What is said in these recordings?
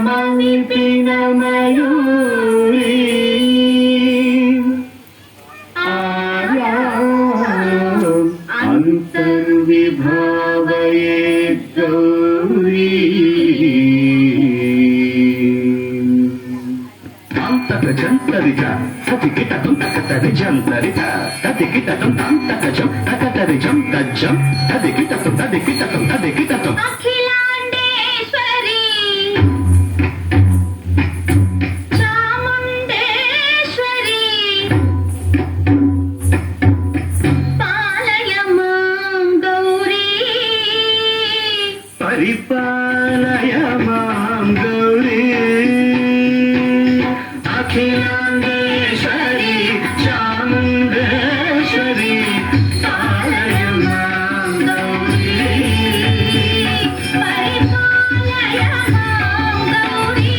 మనిపిన మయూరి అంతర్విభావయే గౌరీ జంతరిత సతికిటం తకతరి జంతరిత తదికిటం తంతకజం తకతరి జం తజ్జం తదికిటం తదికిటం అఖిలాండేశ్వరి చాముండేశ్వరి పాలయ మాం గౌరీ పరిపాలయ మాం గౌరీ అఖిలాండేశ్వరి చాముండేశ్వరి పాలయ మాం గౌరీ పరిపాలయ మాం గౌరీ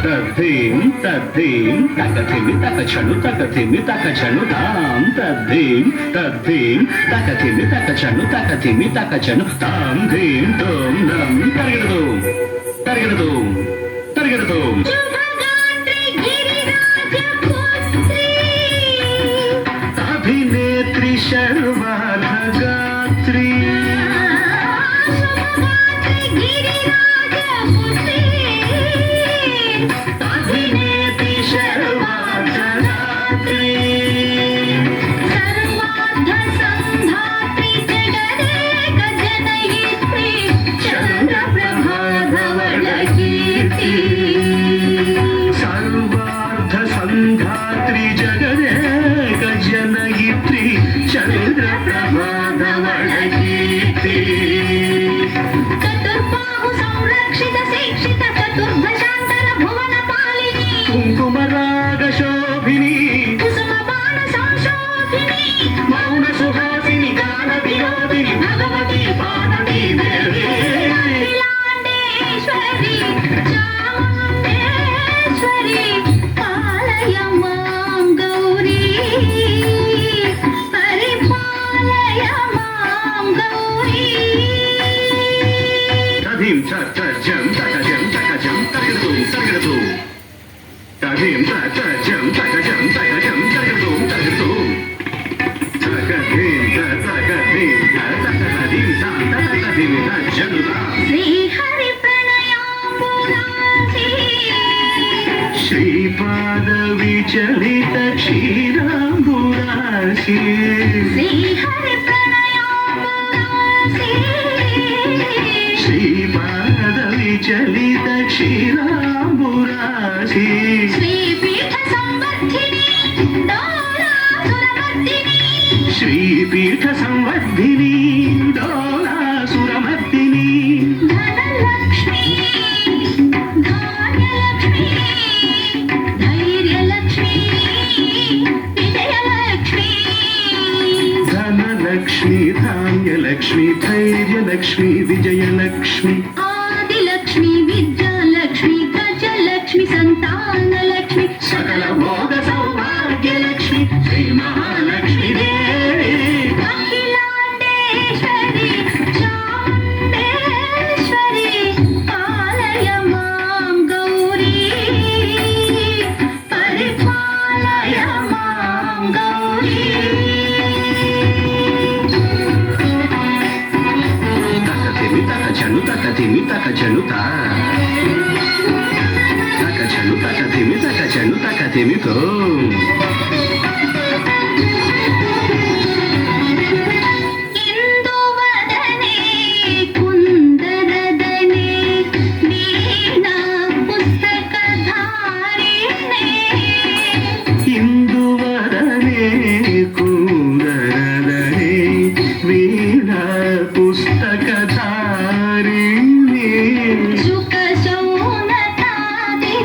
తద్ధీం తద్ధీం తకథిమి తకచను తకథిమి తకచను తాం తద్ధీం తద్ధీం తకథిమి తకచను తకథిమి తకచను తాం ధీం తోం నం తరిగడదు తరిగడదు తరిగడదు శుభగాత్రి గిరిరాజ పుత్రి అభినేత్రి శర్వార్ధగాత్రి శుభగాత్రి గిరిరాజ పుత్రి అభినేత్రి శర్వార్ధగాత్రి సర్వార్థ సంధాత్రి జగదేక జనయిత్రి చంద్రప్రభాధవళ కీర్తి సర్వార్థ సంధాత్రి జగదేక జనయిత్రి చంద్రప్రభాధవళ కీర్తి చతుర్బాహు సంరక్షిత శిక్షిత చతుర్భశాంతర భువన పాలిని కుంకుమరాగ శోభిని కుసుమ బాణ సంశోభిని మౌన సుహాసిని గాన వినోదిని భగవతి పార్వతీ దేవి అఖిలాండేశ్వరి చాముండేశ్వరి పాలయ మాం గౌరీ పరిపాలయ మాం గౌరీ తధీం తజం తకజం తకజం తగదు తగదు తధీం తజం తకజం తకజం తగదు తగదు తకధీం తకధీం తకధీం తకధీం తజనుదా శ్రీహరి ప్రణయాంబులాసి శ్రీపాద విచలిత క్షీరాంబురాశి శ్రీహరి ప్రణయాంబులాసి శ్రీపాద విచలిత క్షీరాంబురాశి శ్రీపీఠ సంవర్ధిని డోలాసురమర్దిని శ్రీపీఠ సంవర్ధిని డోలాసురమర్దిని ధనలక్ష్మి ధాన్యలక్ష్మి ధైర్యలక్ష్మి విజయలక్ష్మి ధనలక్ష్మి ధాన్యలక్ష్మి ధైర్యలక్ష్మి విజయలక్ష్మి ఆదిలక్ష్మి విద్యాలక్ష్మి గజలక్ష్మి సంతానలక్ష్మి సకల భోగ సౌభాగ్యలక్ష్మి శ్రీ మహాలక్ష్మి దేవి అఖిలాండేశ్వరి చాముండేశ్వరి పాలయ మాం గౌరీ పరిపాలయ మాం గౌరీ తకతిమి తకచను తకతిమి తకచను తా తకచను తకతిమి తకచను తకతిమి తో ఇందువదనే కుందరదనే వీణా పుస్తకధారిణే ఇందువరనే కూరరదనే వీణా పుస్తకధారిణి శుక శౌనకాది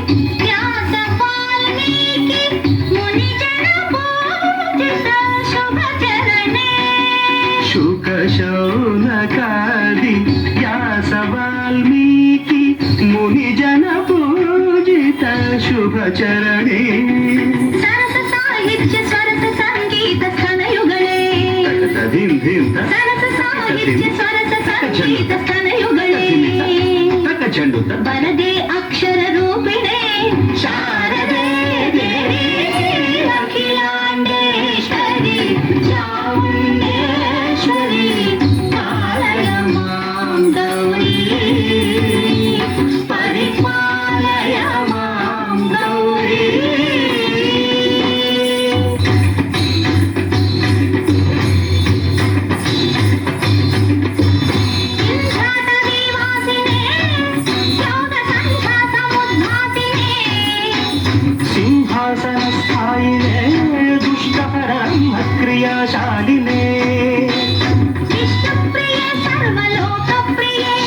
వ్యాస వాల్మీకి మునిజన పూజిత శుభచరణే శుక శౌనకాది వ్యాస వాల్మీకి మునిజన పూజిత శుభచరణే సరస సాహిత్య స్వరస సంగీత స్థనయుగళే తకతధిం ధిం త సరస సాహిత్య స్వరస సంగీత స్థనయుగళే చెండుత వరదే అక్షర రూపిణే శారదే దేవి అఖిలాండేశ్వరి చాముండేశ్వరి పాలయ మాం గౌరీ పరిపాలయ మాం గౌరీ సింహాసన స్థాయినే దుష్టహరణ క్రియాశాలినే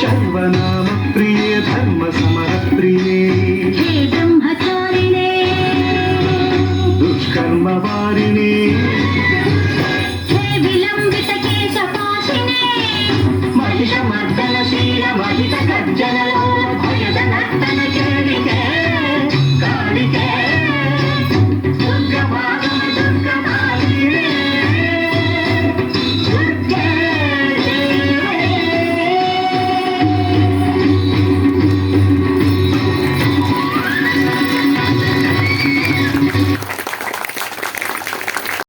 సర్వనామ ప్రియే ధర్మ సమర ప్రియే దుష్కర్మ వారిణి మహిష మర్దనశీల మహిత గర్జన